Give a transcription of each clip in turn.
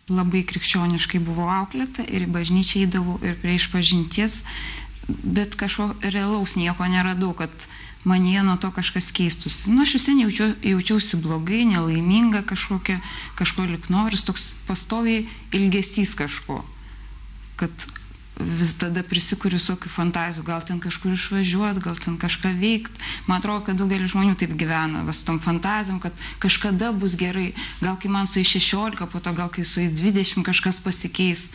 labai krikščioniškai buvau auklėta ir į bažnyčią eidavau ir prie išpažinties, bet kažko realaus nieko neradau, kad manyje nuo to kažkas keistųsi. Nu, aš vis jaučiausi blogai, nelaiminga kažko lyg noris, toks pastoviai ilgesys kažko, kad vis tada prisikuriu visokių fantazijų, gal ten kažkur išvažiuot, gal ten kažką veikt. Man atrodo, kad daugelis žmonių taip gyvena, su tom fantazijom, kad kažkada bus gerai, gal kai man sueis 16, po to gal kai sueis 20 kažkas pasikeis,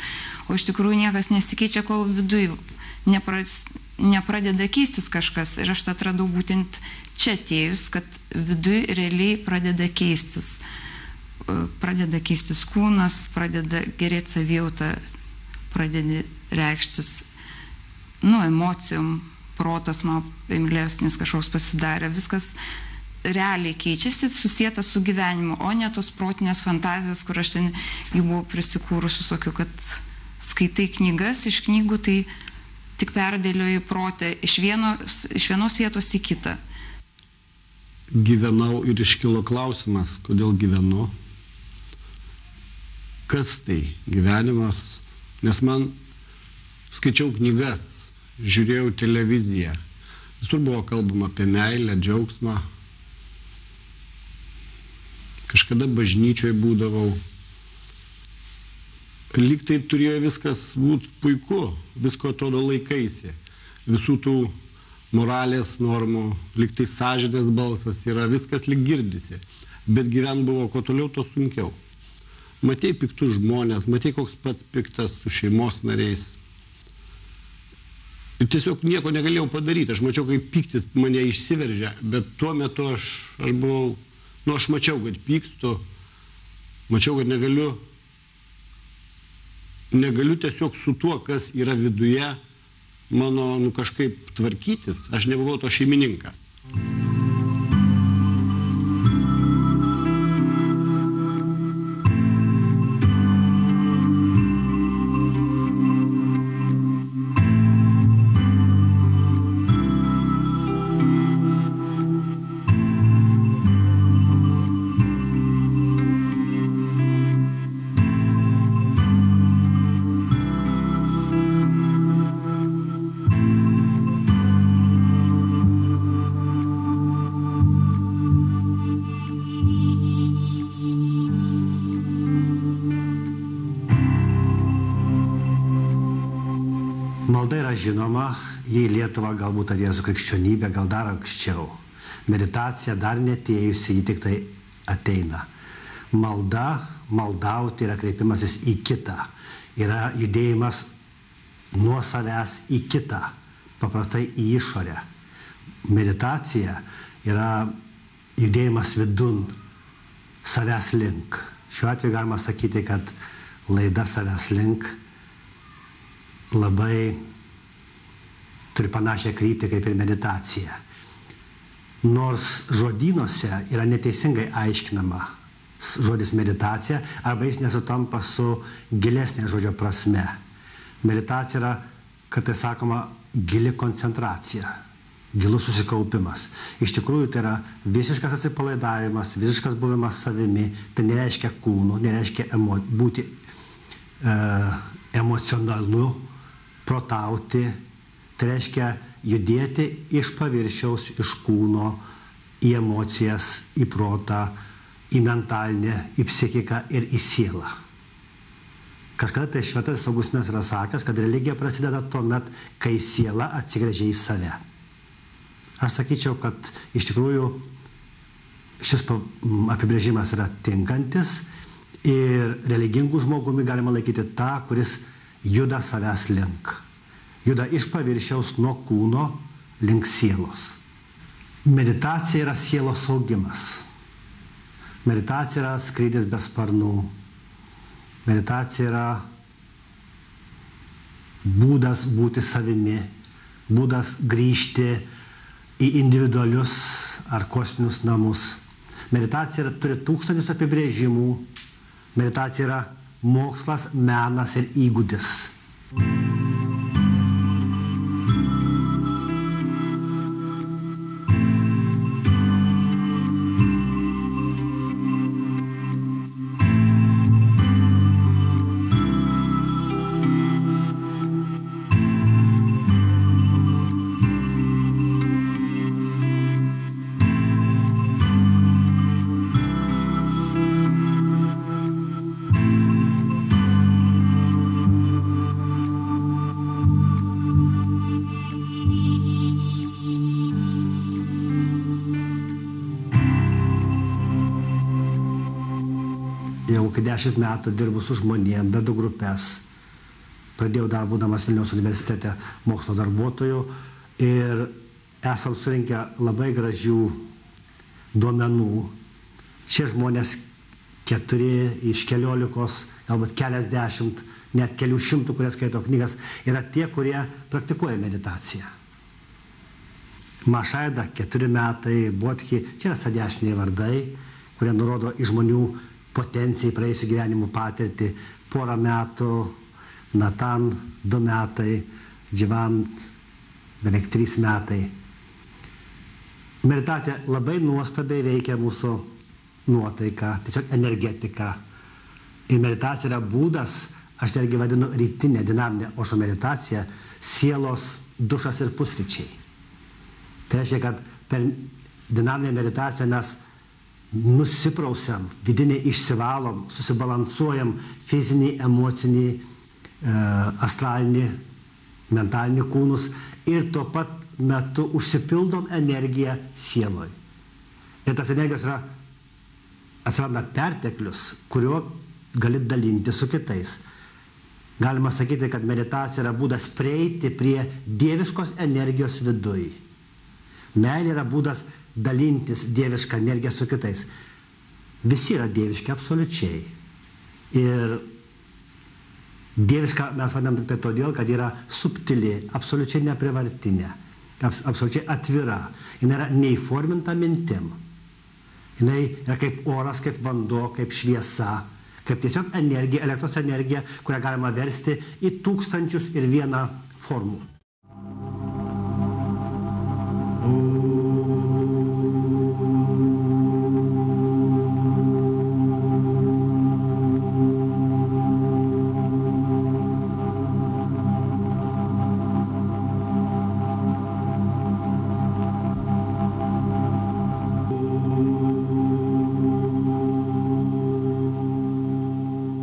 o iš tikrųjų niekas nesikeičia, kol viduj nepradeda keistis kažkas. Ir aš tą atradau būtent čia atėjus, kad viduj realiai pradeda keistis. Pradeda keistis kūnas, pradeda gerėti savijauta, pradeda reikštis, emocijom, protas man imlesnis kažkoks pasidarė, viskas realiai keičiasi, susijęta su gyvenimu, o ne tos protinės fantazijos, kur aš ten jų buvau prisikūrus visokių, kad skaitai knygas, iš knygų tai tik perdėlioji protę iš vienos vietos į kitą. Gyvenau ir iškilo klausimas, kodėl gyvenu, kas tai gyvenimas, nes man skaičiau knygas, žiūrėjau televiziją, visur buvo kalbama apie meilę, džiaugsmą, kažkada bažnyčioje būdavau, lyg tai turėjo viskas būti puiku, visko atrodo laikaisi, visų tų moralės normų, lyg tai sąžinės balsas yra, viskas lyg girdisi, bet gyvent buvo kuo toliau, to sunkiau. Matei piktus žmonės, matei koks pats piktas su šeimos nariais. Ir tiesiog nieko negalėjau padaryti, aš mačiau, kaip piktis mane išsiveržia, bet tuo metu aš buvau, aš mačiau, kad pykstu, mačiau, kad negaliu tiesiog su tuo, kas yra viduje, mano kažkaip tvarkytis, aš nebuvau to šeimininkas. Malda yra žinoma, jei Lietuva galbūt atėjo su krikščionybė, gal dar anksčiau. Meditacija dar netėjusi, ji tik tai ateina. Malda, maldauti yra kreipimasis į kitą. Yra judėjimas nuo savęs į kitą, paprastai į išorę. Meditacija yra judėjimas vidun, savęs link. Šiuo atveju galima sakyti, kad laida savęs link labai turi panašią kryptį kaip ir meditacija. Nors žodynuose yra neteisingai aiškinama žodis meditacija, arba jis nesutampa su gilesnė žodžio prasme. Meditacija yra, kad tai sakoma, gili koncentracija, gilus susikaupimas. Iš tikrųjų tai yra visiškas atsipalaidavimas, visiškas buvimas savimi, tai nereiškia kūnų, nereiškia būti emocionalu, protauti, tai reiškia judėti iš paviršiaus, iš kūno, į emocijas, į protą, į mentalinę, į psichiką ir į sielą. Kažkada tai šventasis Augustinas yra sakęs, kad religija prasideda tuomet, kai siela atsigręžia į save. Aš sakyčiau, kad iš tikrųjų šis apibrėžimas yra tinkantis ir religingų žmogumi galima laikyti tą, kuris juda savęs link. Juda iš paviršiaus nuo kūno link sielos. Meditacija yra sielos augimas. Meditacija yra skrydis be sparnų. Meditacija yra būdas būti savimi, būdas grįžti į individualius ar kosminius namus. Meditacija turi tūkstančius apibrėžimų. Meditacija yra mokslas, menas ir įgūdis. Jau kai 10 metų dirbu su žmonėm, vedu grupės. Pradėjau dar būdamas Vilniaus universitete mokslo darbuotojų ir esam surinkę labai gražių duomenų. Šie žmonės 4 iš 14, galbūt keliasdešimt, net kelių šimtų, kurie skaito knygas, yra tie, kurie praktikuoja meditaciją. Mašaida 4 metai, Bodhi, čia yra sadesniai vardai, kurie nurodo į žmonių potencijai praėjusių gyvenimų patirtį. Porą metų, Natan 2 metai, Dživan beveik 3 metai. Meditacija labai nuostabiai veikia mūsų nuotaiką, tiesiog energetiką. Ir meditacija yra būdas, aš netgi vadinu rytinę dinaminę Ošo meditaciją, sielos dušas ir pusryčiai. Tai reiškia, kad per dinaminę meditaciją mes nusiprausiam, vidinį išsivalom, susibalansuojam fizinį, emocinį, astralinį, mentalinį kūnus ir tuo pat metu užsipildom energiją sieloj. Ir tas energijos atsiranda perteklius, kuriuo gali dalinti su kitais. Galima sakyti, kad meditacija yra būdas prieiti prie dieviškos energijos viduj. Meilė yra būdas dalintis dievišką energiją su kitais. Visi yra dieviški absoliučiai. Ir dieviška mes vadinam tik tai todėl, kad yra subtili, absoliučiai neprivartinė, absoliučiai atvira. Jis yra neįforminta mintim. Jis yra kaip oras, kaip vanduo, kaip šviesa, kaip tiesiog energija, elektros energija, kurią galima versti į 1001 formų.